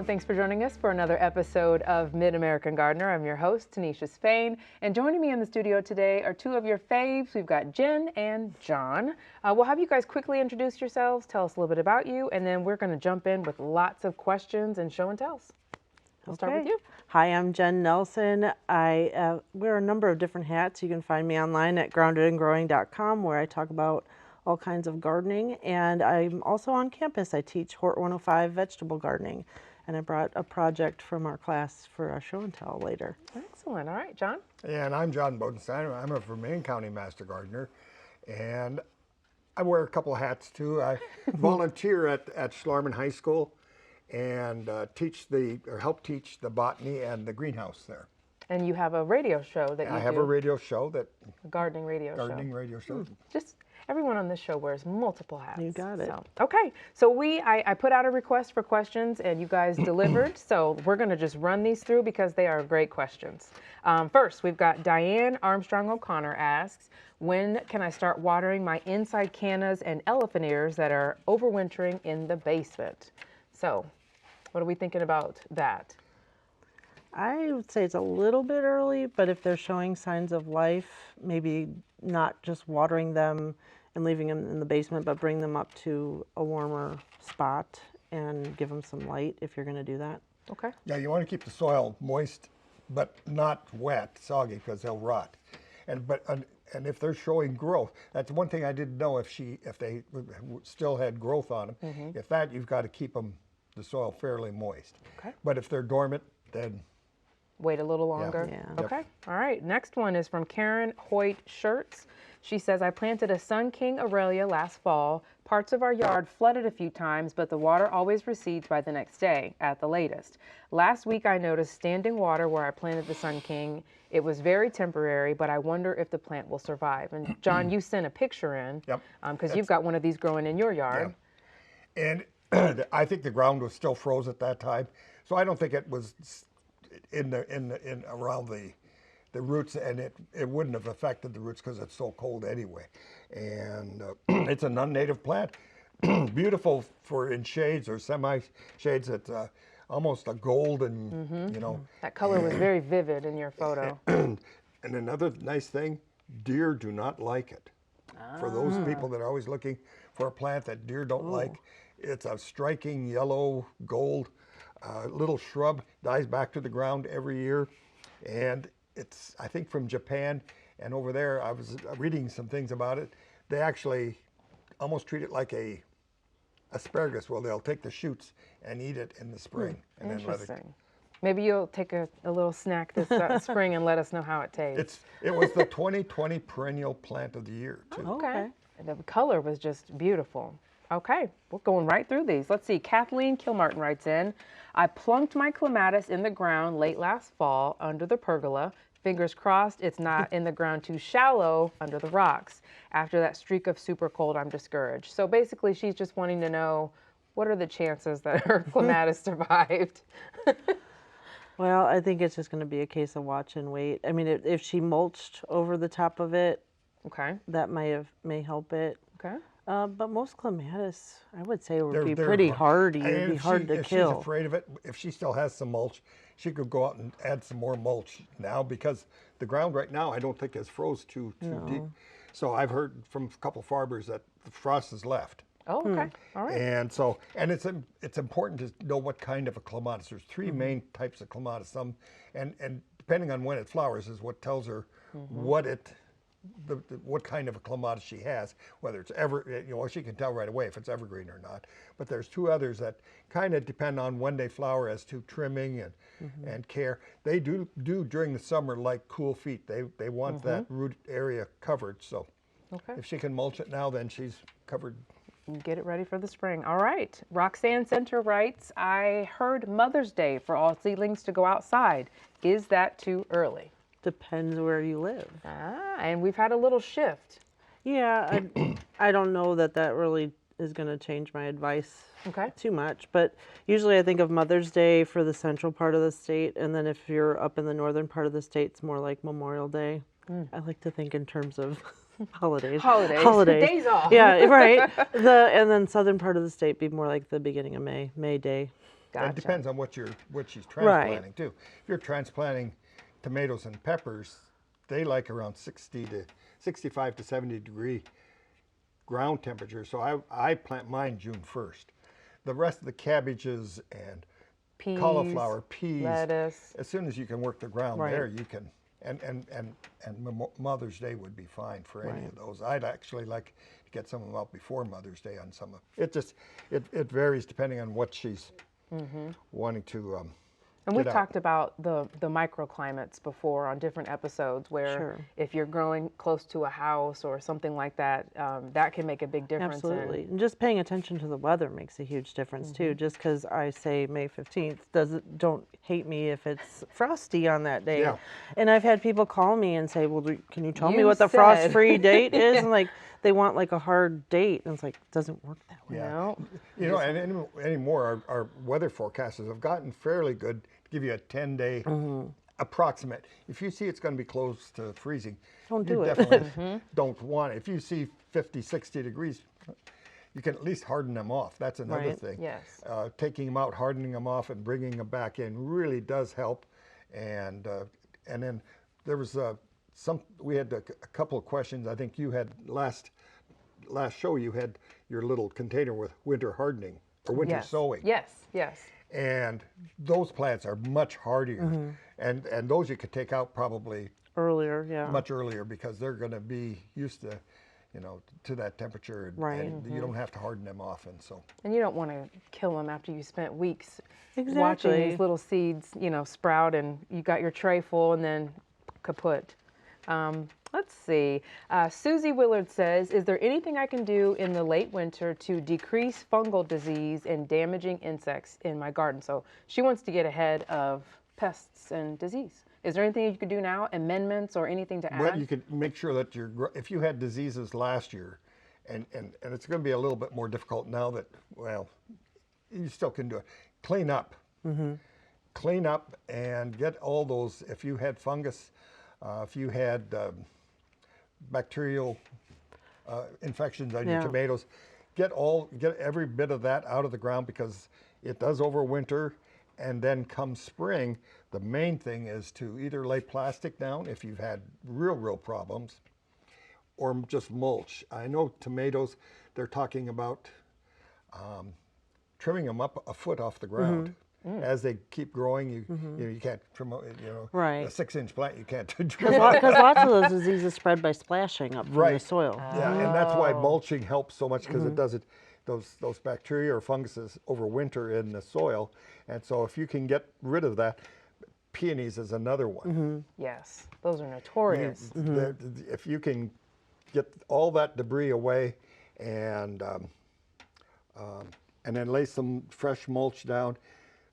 thanks for joining us for another episode of Mid-American Gardener. I'm your host, Tanisha Spain, and joining me in the studio today are two of your faves. We've got Jen and John. We'll have you guys quickly introduce yourselves, tell us a little bit about you, and then we're going to jump in with lots of questions and show and tells. We'll start with you. Hi, I'm Jen Nelson. I wear a number of different hats. You can find me online at groundedandgrowing.com, where I talk about all kinds of gardening, and I'm also on campus. I teach Hort 105 vegetable gardening, and I brought a project from our class for our show and tell later. Excellent. All right, John. And I'm John Bodenstein. I'm a Vermilion County Master Gardener, and I wear a couple of hats too. I volunteer at Schlarman High School and help teach the botany and the greenhouse there. And you have a radio show that you do. I have a radio show A gardening radio show. Just everyone on this show wears multiple hats. You got it. Okay, so I put out a request for questions and you guys delivered. So we're going to just run these through because they are great questions. First, we've got Diane Armstrong O'Connor asks, when can I start watering my inside cannas and elephant ears that are overwintering in the basement? So what are we thinking about that? I would say it's a little bit early, but if they're showing signs of life, maybe not just watering them and leaving them in the basement, but bring them up to a warmer spot and give them some light if you're going to do that. Okay. Yeah, you want to keep the soil moist, but not wet, soggy, because they'll rot. And if they're showing growth, that's one thing I didn't know if they still had growth on them. Mm-hmm. If that, you've got to keep the soil fairly moist. Okay. But if they're dormant, then wait a little longer. Yeah. Okay. All right. Next one is from Karen Hoyt Shirts. She says, I planted a Sun King Aurelia last fall. Parts of our yard flooded a few times, but the water always recedes by the next day at the latest. Last week, I noticed standing water where I planted the Sun King. It was very temporary, but I wonder if the plant will survive. And John, you sent a picture in because you've got one of these growing in your yard. Yeah. And I think the ground was still froze at that time, so I don't think it was in around the roots, and it wouldn't have affected the roots because it's so cold anyway. And it's a non-native plant, beautiful for in shades or semi-shades. It's almost a golden, That color was very vivid in your photo. And another nice thing, deer do not like it. For those people that are always looking for a plant that deer don't like, it's a striking yellow gold little shrub, dies back to the ground every year, and it's, I think, from Japan. And over there, I was reading some things about it. They actually almost treat it like a asparagus. Well, they'll take the shoots and eat it in the spring, and then let it. Maybe you'll take a little snack this spring and let us know how it tastes. It was the 2020 perennial plant of the year too. Okay. The color was just beautiful. Okay, we're going right through these. Let's see, Kathleen Kilmartin writes in, I plunked my clematis in the ground late last fall under the pergola. Fingers crossed it's not in the ground too shallow under the rocks. After that streak of super cold, I'm discouraged. So basically she's just wanting to know, what are the chances that her clematis survived? Well, I think it's just going to be a case of watch and wait. I mean, if she mulched over the top of it, that may help it. Okay. But most clematis, I would say, would be pretty hardy. It'd be hard to kill. If she's afraid of it, if she still has some mulch, she could go out and add some more mulch now, because the ground right now I don't think is froze too deep. So I've heard from a couple farmers that the frost has left. Oh, okay. All right. And it's important to know what kind of a clematis. There's three main types of clematis. And depending on when it flowers is what tells her what kind of a clematis she has, whether it's she can tell right away if it's evergreen or not. But there's two others that kind of depend on when they flower as to trimming and care. They do during the summer like cool feet. They want that root area covered. So if she can mulch it now, then she's covered. Get it ready for the spring. All right. Roxanne Center writes, I heard Mother's Day for all seedlings to go outside. Is that too early? Depends where you live. And we've had a little shift. Yeah, I don't know that really is going to change my advice too much. But usually I think of Mother's Day for the central part of the state. And then if you're up in the northern part of the state, it's more like Memorial Day. I like to think in terms of holidays. Days off. Yeah, right. And then southern part of the state be more like the beginning of May Day. Gotcha. It depends on what she's transplanting too. If you're transplanting tomatoes and peppers, they like around 65 to 70 degree ground temperature. So I plant mine June 1st. The rest of the cabbages and Peas, cauliflower, peas, lettuce. as soon as you can work the ground Right. there, you can. And Mother's Day would be fine for any of those. I'd actually like to get some of them out before Mother's Day on some of it. Just it varies depending on what she's wanting to. And we've get out. talked about the microclimates before on different episodes where Sure. if you're growing close to a house or something like that, that can make a big difference. in- Absolutely. And just paying attention to the weather makes a huge difference too. Just because I say May 15th don't hate me if it's frosty on that day. Yeah. And I've had people call me and say, well, can you tell me You what the said. frost-free date is? And like, they want like a hard date. And it's like, it doesn't work that way. Yeah. No? You know, and anymore, our weather forecasters have gotten fairly good to give you a 10-day approximate. If you see it's going to be close to freezing, Don't you do it. definitely don't want it. If you see 50, 60 degrees, you can at least harden them off. That's another Right. thing. Yes. Taking them out, hardening them off, and bringing them back in really does help. And then there was we had a couple of questions. I think you had last show you had your little container with winter hardening or winter Yes. sowing. Yes, yes. And those plants are much hardier, and those you could take out probably Earlier, yeah. much earlier because they're going to be used to, to that temperature, Right. and you don't have to harden them often. So And you don't want to kill them after you spent weeks watching Exactly. these little seeds, sprout, and you got your tray full, and then kaput. Let's see. Susie Willard says, is there anything I can do in the late winter to decrease fungal disease and damaging insects in my garden? So she wants to get ahead of pests and disease. Is there anything you could do now, amendments or anything to add? well, you could make sure that if you had diseases last year, and it's going to be a little bit more difficult now that, well, you still can do it. Clean up. Clean up and get all those, if you had fungus, if you had bacterial infections on your Yeah. tomatoes, get every bit of that out of the ground because it does overwinter. And then come spring, the main thing is to either lay plastic down if you've had real problems, or just mulch. I know tomatoes, they're talking about trimming them up a foot off the ground. As they keep growing, you can't trim, Right. a 6-inch plant, you can't trim. Because lots of those diseases spread by splashing up from the Right. soil. Yeah, and that's why mulching helps so much because it does it. Those bacteria or funguses overwinter in the soil, and so if you can get rid of that, peonies is another one. Yes, those are notorious. If you can get all that debris away, and then lay some fresh mulch down,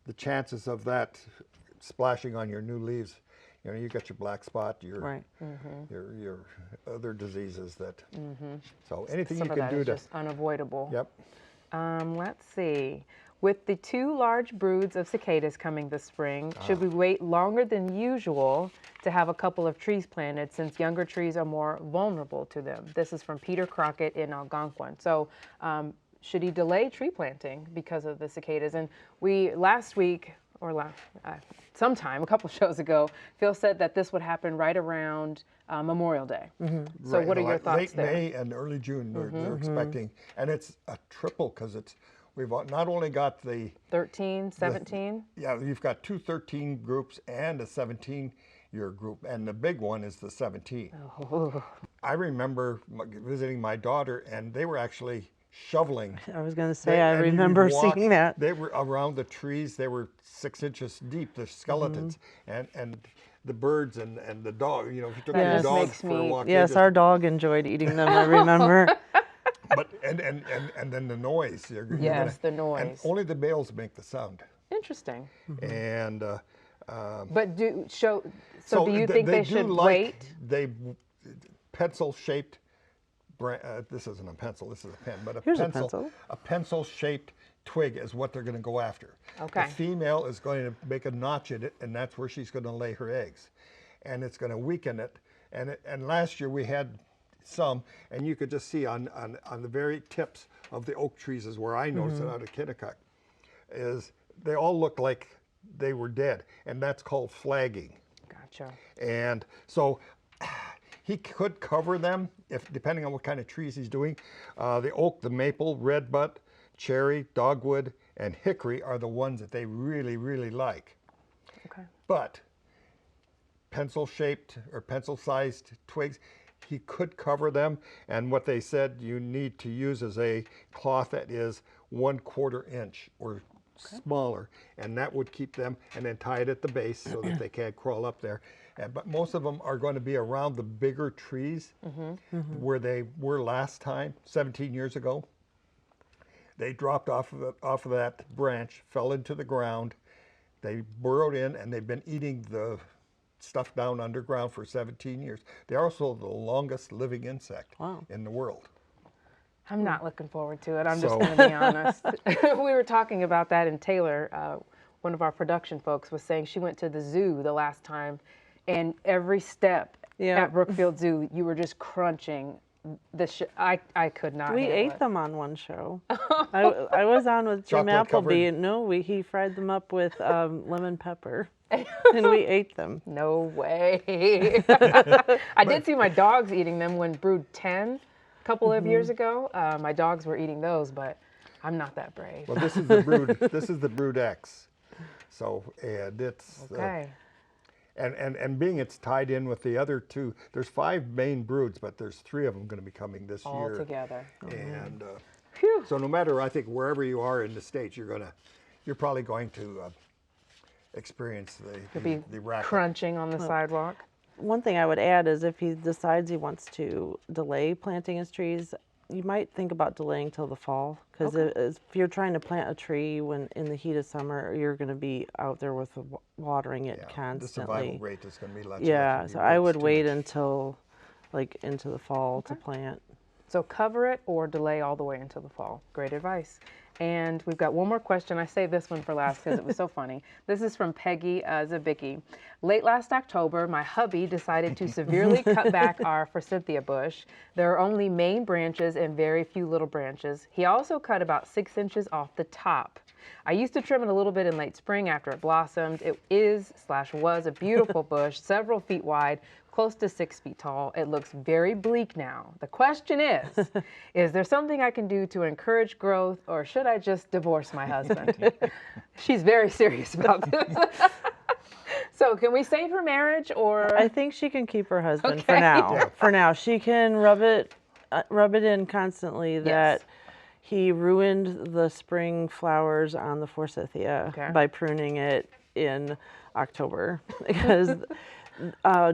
the chances of that splashing on your new leaves, you got your black spot, your Right. your other diseases that. So anything Some you of can that do is to. just unavoidable. Yep. Let's see. With the 2 large broods of cicadas coming this spring, should we wait longer than usual to have a couple of trees planted since younger trees are more vulnerable to them? This is from Peter Crockett in Algonquin. So should he delay tree planting because of the cicadas? And we last week, or sometime, a couple shows ago, Phil said that this would happen right around Memorial Day. So Right, what are your thoughts late there? May and early June, they're expecting, and it's a triple because we've not only got the 13, 17? you've got 2 13 groups and a 17-year group, and the big one is the 17. I remember visiting my daughter, and they were actually shoveling. I was going to say, I remember seeing that. They were around the trees. They were 6 inches deep, the skeletons, and the birds and the dog. If you took That your just dog makes for me- a walk. Yes, our dog enjoyed eating them, I remember. But and then the noise. Yes, the And noise. only the males make the sound. Interesting. And But do you think they should wait? They pencil-shaped. This isn't a pencil. This is a pen, but Here's a pencil. A pencil-shaped twig is what they're going to go after. Okay. The female is going to make a notch in it, and that's where she's going to lay her eggs, and it's going to weaken it. And last year we had some, and you could just see on the very tips of the oak trees is where I noticed it out of Kennecott, is they all look like they were dead, and that's called flagging. Gotcha. And so he could cover them if, depending on what kind of trees he's doing. The oak, the maple, redbud, cherry, dogwood, and hickory are the ones that they really, really like. Okay. But pencil-shaped or pencil-sized twigs, he could cover them. And what they said you need to use is a cloth that is 1/4 inch or smaller, and that would keep them, and then tie it at the base so that they can't crawl up there. But most of them are going to be around the bigger trees where they were last time, 17 years ago. They dropped off of that branch, fell into the ground. They burrowed in, and they've been eating the stuff down underground for 17 years. They're also the longest living insect in the world. I'm not looking forward to it. I'm just So- going to be honest. We were talking about that, and Taylor, one of our production folks, was saying she went to the zoo the last time, and every step Yeah. at Brookfield Zoo, you were just crunching I could not. We handle ate it. them on one show. I was on with Jim Chocolate Appleby. covered? No, he fried them up with lemon pepper, and we ate them. No way. I did see my dogs eating them when Brood 10 a couple of years ago. My dogs were eating those, but I'm not that brave. Well, this is the brood. This is the Brood X. So, and it's Okay. and being it's tied in with the other two. There's 5 main broods, but there's 3 of them going to be coming this All year. together. And Phew. so, no matter, I think, wherever you are in the States, you're probably going to experience You'll the be racket. crunching on the sidewalk. One thing I would add is if he decides he wants to delay planting his trees, you might think about delaying till the fall, because if you're trying to plant a tree when in the heat of summer, you're going to be out there with watering it Yeah, the constantly. survival rate is going to be less. Yeah, so I would wait until like into the fall to plant. So cover it or delay all the way until the fall. Great advice. And we've got one more question. I saved this one for last because it was so funny. This is from Peggy Zabicki. Late last October, my hubby decided to severely cut back our forsythia bush. There are only main branches and very few little branches. He also cut about 6 inches off the top. I used to trim it a little bit in late spring after it blossomed. It was a beautiful bush, several feet wide, close to 6 feet tall. It looks very bleak now. The question is there something I can do to encourage growth, or should I just divorce my husband? She's very serious about this. So can we save her marriage, or? I think she can keep her husband for Okay. now. Yeah. For now, she can rub it in constantly that he ruined the spring flowers on the forsythia Okay. by pruning it in October, because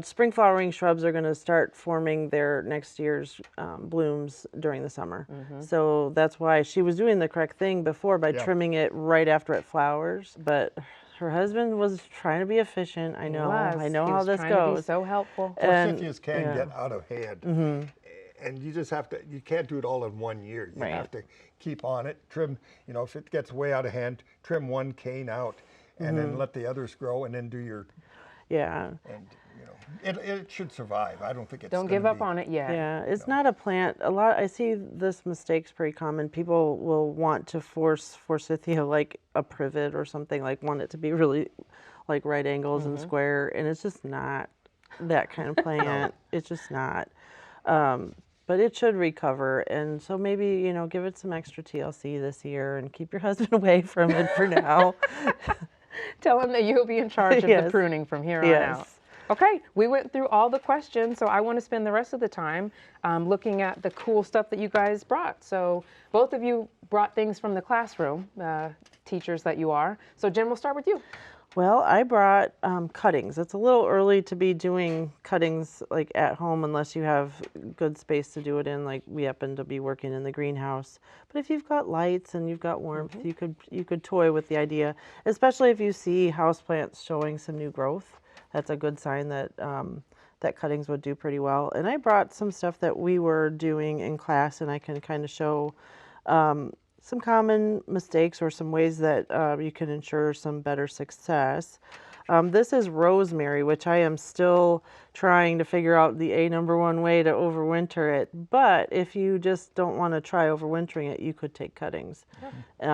spring flowering shrubs are going to start forming their next year's blooms during the summer. So that's why she was doing the correct thing before by Yeah. trimming it right after it flowers. But her husband was trying to be efficient. I know He how was this trying to be goes. so helpful. Forsythias can yeah. get out of hand, and you just have to. You can't do it all in one year. You Right. have to keep on it. Trim. If it gets way out of hand, trim one cane out, and then let the others grow, and then do your. Yeah. And it should survive. I don't think it's. Don't give up on it yet. Yeah, it's not a plant. I see this mistake's pretty common. People will want to force forsythia like a privet or something, like want it to be really like right angles and square, and it's just not that kind of plant. It's just not. But it should recover, and so maybe give it some extra TLC this year and keep your husband away from it for now. Tell him that you'll be in charge of the Yes. pruning from here on Yes. out. Okay, we went through all the questions, so I want to spend the rest of the time looking at the cool stuff that you guys brought. So both of you brought things from the classroom, teachers that you are. So Jen, we'll start with you. Well, I brought cuttings. It's a little early to be doing cuttings like at home unless you have good space to do it in. Like we happen to be working in the greenhouse. But if you've got lights and you've got warmth, you could toy with the idea. Especially if you see houseplants showing some new growth, that's a good sign that that cuttings would do pretty well. And I brought some stuff that we were doing in class, and I can kind of show some common mistakes or some ways that you can ensure some better success. This is rosemary, which I am still trying to figure out the number one way to overwinter it. But if you just don't want to try overwintering it, you could take cuttings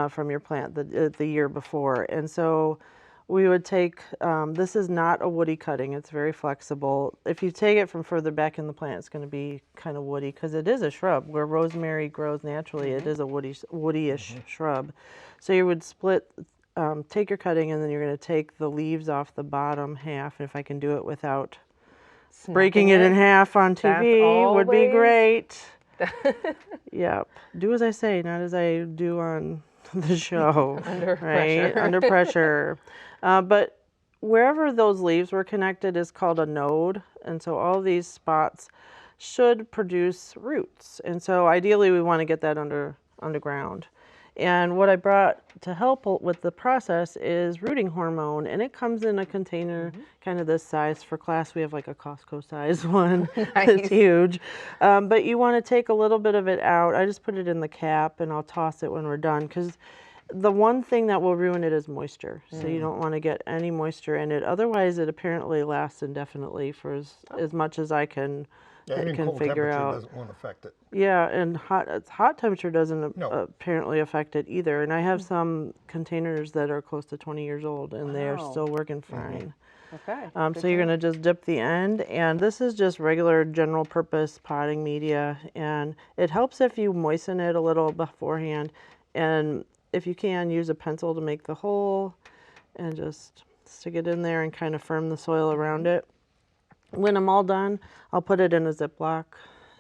from your plant the year before. And so we would take, this is not a woody cutting, it's very flexible. If you take it from further back in the plant, it's going to be kind of woody because it is a shrub. Where rosemary grows naturally, it is a woody-ish shrub. So you would split, take your cutting, and then you're going to take the leaves off the bottom half. If I can do it without breaking it in half on TV, would be great. Yep. Do as I say, not as I do on the show. Under right? pressure. Under pressure. But wherever those leaves were connected is called a node. And so all these spots should produce roots. And so ideally we want to get that underground. And what I brought to help with the process is rooting hormone, and it comes in a container kind of this size. For class, we have like a Costco size one. It's huge. But you want to take a little bit of it out. I just put it in the cap, and I'll toss it when we're done, because the one thing that will ruin it is moisture. So you don't want to get any moisture in it. Otherwise, it apparently lasts indefinitely for as much as I can cold figure temperature out. won't affect it. Yeah, and hot temperature doesn't apparently affect it either. And I have some containers that are close to 20 years old, and they are still working fine. Okay. So you're going to just dip the end, and this is just regular general purpose potting media, and it helps if you moisten it a little beforehand, and if you can, use a pencil to make the hole and just stick it in there and kind of firm the soil around it. When I'm all done, I'll put it in a Ziploc,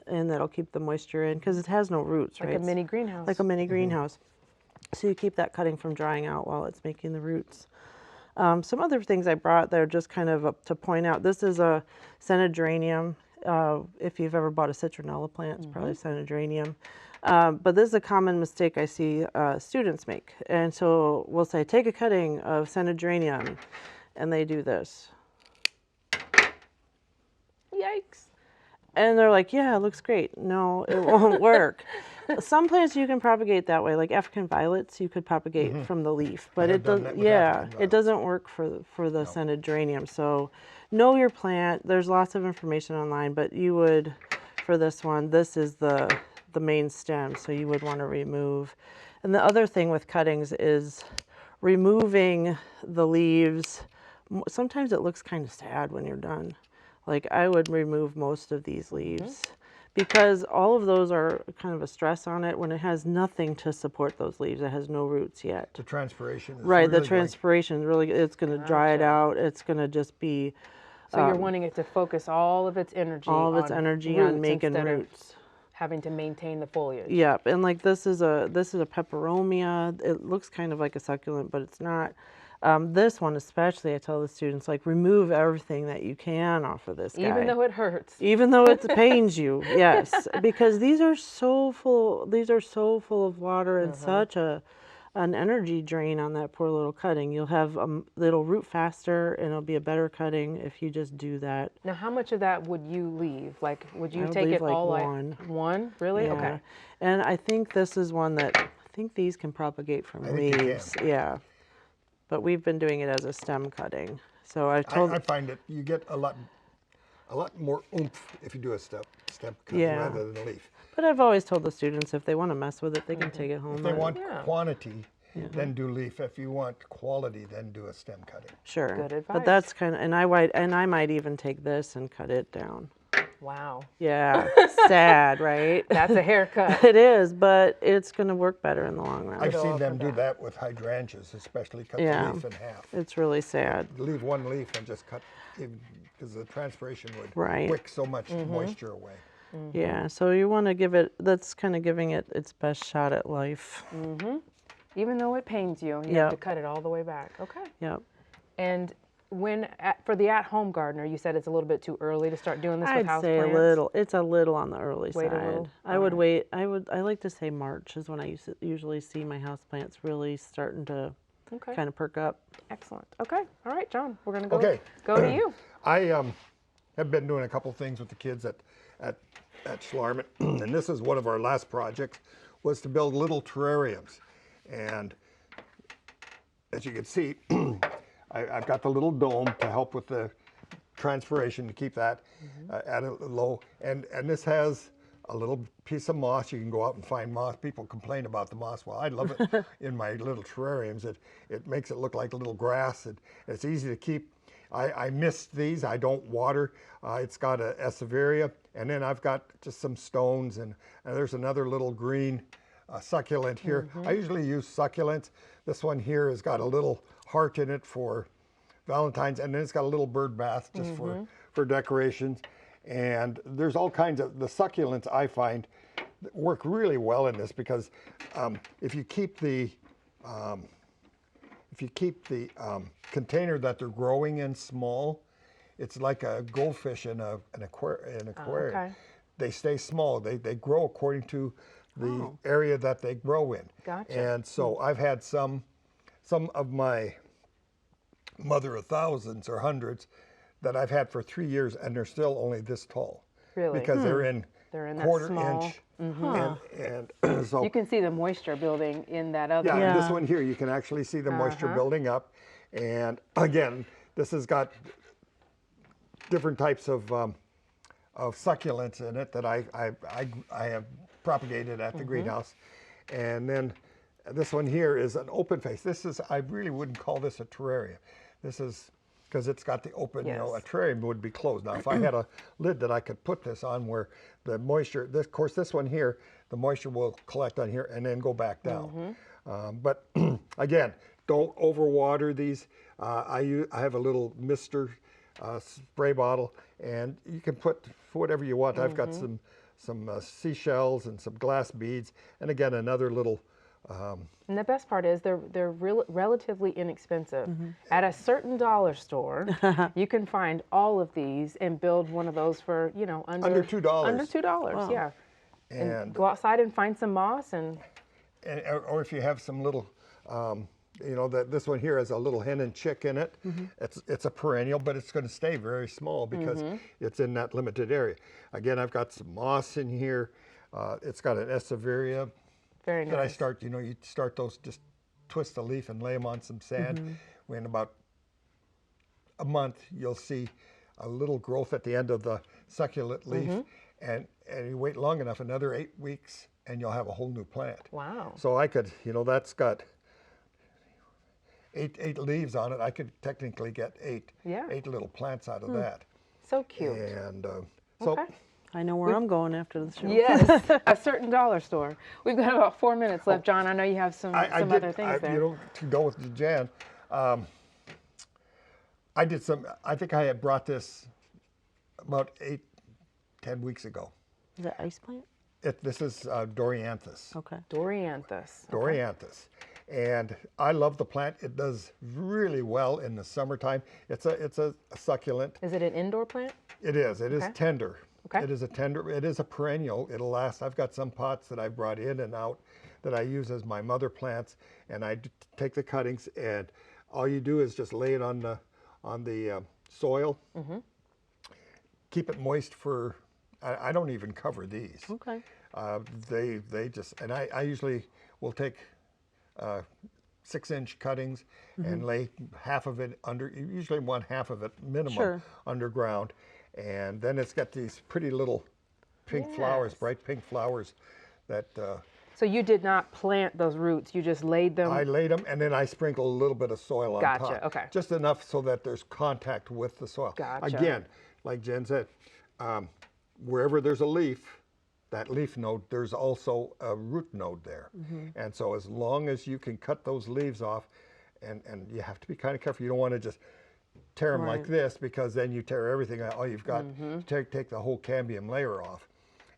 and that'll keep the moisture in because it has no roots, right? Like a mini greenhouse. Like a mini greenhouse. So you keep that cutting from drying out while it's making the roots. Some other things I brought that are just kind of to point out. This is a Cynadrenium. If you've ever bought a citronella plant, it's probably Cynadrenium. But this is a common mistake I see students make. And so we'll say, take a cutting of Cynadrenium, and they do this. Yikes. And they're like, yeah, it looks great. No, it won't work. Some plants you can propagate that way, like African violets, you could propagate from the leaf, but it doesn't. Yeah, it doesn't work for the Cynadrenium. So, know your plant. There's lots of information online, but you would, for this one, this is the main stem, so you would want to remove. And the other thing with cuttings is removing the leaves. Sometimes it looks kind of sad when you're done. Like I would remove most of these leaves because all of those are kind of a stress on it when it has nothing to support those leaves. It has no roots yet. The transpiration is Right, really the transpiration really, it's going to dry it out. It's going to just be So you're wanting it to focus all of its energy on making roots. Having to maintain the foliage. Yep, and like this is a peperomia. It looks kind of like a succulent, but it's not. This one especially, I tell the students, like, remove everything that you can off of this guy. Even though it hurts. Even though it pains you, yes. Because these are so full of water and such an energy drain on that poor little cutting. You'll have, it'll root faster and it'll be a better cutting if you just do that. Now, how much of that would you leave? Like, would you I would take leave it like all one. like one? Really? Yeah. Okay. And I think this is one that, I think these can propagate from leaves. Yeah. But we've been doing it as a stem cutting. So I told. I find that you get a lot more oomph if you do a stem cutting rather than a leaf. But I've always told the students if they want to mess with it, they can take it home. If they want quantity, then do leaf. If you want quality, then do a stem cutting. Sure. Good advice. But that's kind of, and I might even take this and cut it down. Wow. Yeah. Sad, right? That's a haircut. It is, but it's going to work better in the long run. I've seen them do that with hydrangeas, especially cut the leaf in half. It's really sad. Leave one leaf and just cut, because the transpiration would Right. wick so much moisture away. Yeah, so you want to give it, that's kind of giving it its best shot at life. Even though it pains you, you have to cut it all the way back. Okay. Yep. And for the at-home gardener, you said it's a little bit too early to start doing this with I'd say houseplants? it's a little on the early Wait a side. little? I would wait. I like to say March is when I usually see my houseplants really starting to kind of perk up. Excellent. Okay. All right, John, we're going to go to you. I have been doing a couple things with the kids at Schlarman, and this is one of our last projects, was to build little terrariums. And as you can see, I've got the little dome to help with the transpiration to keep that at a low. And this has a little piece of moss. You can go out and find moss. People complain about the moss. Well, I love it in my little terrariums. It makes it look like a little grass. It's easy to keep. I mist these. I don't water. It's got a Echeveria, and then I've got just some stones, and there's another little green succulent here. I usually use succulents. This one here has got a little heart in it for Valentine's, and then it's got a little bird bath just for decorations. And there's all kinds of, the succulents I find work really well in this because if you keep the container that they're growing in small, it's like a goldfish in an aquarium. okay. They stay small. They grow according to the area that they grow in. Gotcha. And so I've had some of my mother of thousands or hundreds that I've had for 3 years, and they're still only this tall. Really? Because they're in that quarter small. inch. And so You can see the moisture building in that other. yeah, Yeah. this one here, you can actually see the moisture building up. And again, this has got different types of succulents in it that I have propagated at the greenhouse. And then this one here is an open face. This is, I really wouldn't call this a terrarium. This is, because it's got the open, you know, a Yes. terrarium would be closed. Now, if I had a lid that I could put this on where the moisture, of course, this one here, the moisture will collect on here and then go back down. But again, don't overwater these. I have a little mister spray bottle, and you can put whatever you want. I've got some seashells and some glass beads, and again, another little And the best part is they're relatively inexpensive. At a certain dollar store, you can find all of these and build one of those for, you know, Under $2. Under $2, yeah. and Go outside and find some moss and or if you have some little, you know, this one here has a little hen and chick in it. It's a perennial, but it's going to stay very small because it's in that limited area. Again, I've got some moss in here. It's got an Echeveria. very That I nice. start, you know, you start those, just twist a leaf and lay them on some sand. In about a month, you'll see a little growth at the end of the succulent leaf, and you wait long enough, another 8 weeks, and you'll have a whole new plant. Wow. So I could, you know, that's got eight leaves on it. I could technically get eight little plants out of that. So cute. And so. Okay. I know where I'm going after the show. Yes, a certain dollar store. We've got about 4 minutes left, John. I know you have some other things there. You know, to go with Jan, I did some. I think I had brought this about 10 weeks ago. Is that ice plant? This is Dorianthus. Okay. Dorianthus. Dorianthus, and I love the plant. It does really well in the summertime. It's a succulent. Is it an indoor plant? It is. It is Okay. tender. Okay. It is a tender. It is a perennial. It'll last. I've got some pots that I brought in and out that I use as my mother plants, and I take the cuttings, and all you do is just lay it on the soil. Keep it moist for. I don't even cover these. Okay. They just, and I usually will take 6-inch cuttings and lay half of it under. You usually want half of it minimum Sure. underground. And then it's got these pretty little pink flowers, Yes. bright pink flowers that So you did not plant those roots. You just laid them. I laid them, and then I sprinkle a little bit of soil on Gotcha, top. okay. Just enough so that there's contact with the soil. Gotcha. Again, like Jen said, wherever there's a leaf, that leaf node, there's also a root node there. And so as long as you can cut those leaves off, and you have to be kind of careful. You don't want to just tear them like this, because then you tear everything out. All you've got, take the whole cambium layer off.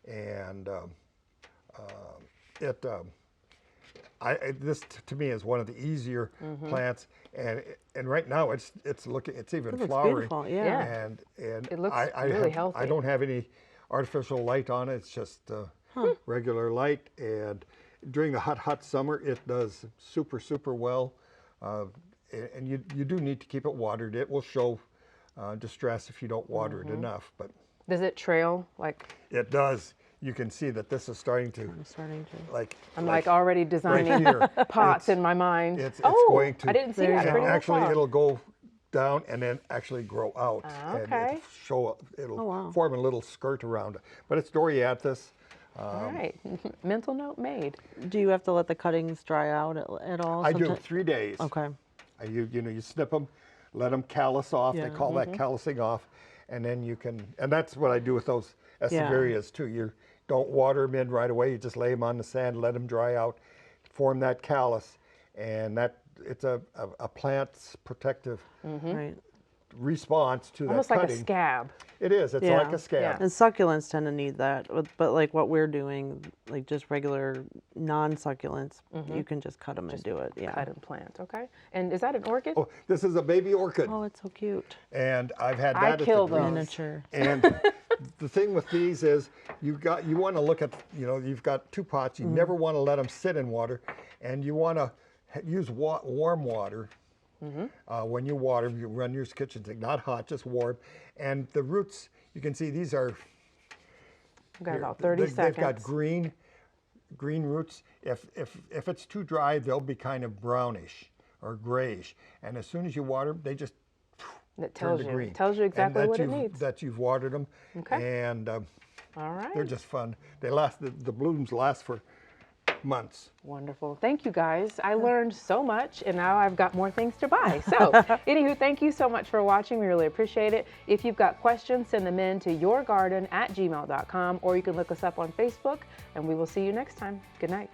And this to me is one of the easier plants, and right now it's even looks flowering. beautiful, yeah. Yeah. And It looks I really have- healthy. I don't have any artificial light on it. It's just regular light, and during the hot summer it does super well. And you do need to keep it watered. It will show distress if you don't water it enough, but Does it trail? Like it does. You can see that this is starting to I'm starting to. like. I'm like already designing here, pots in my mind. it's oh, going to. I didn't see There you that. go. Pretty And little actually, flower. it'll go down and then actually grow out. And Okay. it'll Oh, wow. form a little skirt around it. But it's Dorianthus. All right. Mental note made. Do you have to let the cuttings dry out at all? I do Someti- 3 days. Okay. You snip them, let them callus off. They Yeah. call that callusing off, and then you can. And that's what I do with those Esseverias too. You don't water them in right away. You just lay them on the sand, let them dry out, form that callus, and it's a plant's protective Right. response to Almost that like cutting. a scab. It is. It's Yeah. like a scab. Yeah. And succulents tend to need that, but like what we're doing, like just regular non-succulents, you can just cut them and do it. Yeah. Cut and plant. Okay. And is that an orchid? Oh, this is a baby orchid, Oh, it's so cute. and I've had I that kill at the green. those. Miniature. And the thing with these is you want to look at, you've got 2 pots. You never want to let them sit in water, and you want to use warm water. When you water, you run your kitchen sink, not hot, just warm. And the roots, you can see these are. We've got here, about 30 they've seconds. got green roots. If it's too dry, they'll be kind of brownish or grayish. And as soon as you water them, they just That turn tells to you. green. Tells you exactly And what it you've- needs. That you've watered them. Okay. And All right. they're just fun. They last. The blooms last for months. Wonderful. Thank you guys. I learned so much and now I've got more things to buy. So, anywho, thank you so much for watching. We really appreciate it. If you've got questions, send them in to yourgarden@gmail.com or you can look us up on Facebook and we will see you next time. Good night.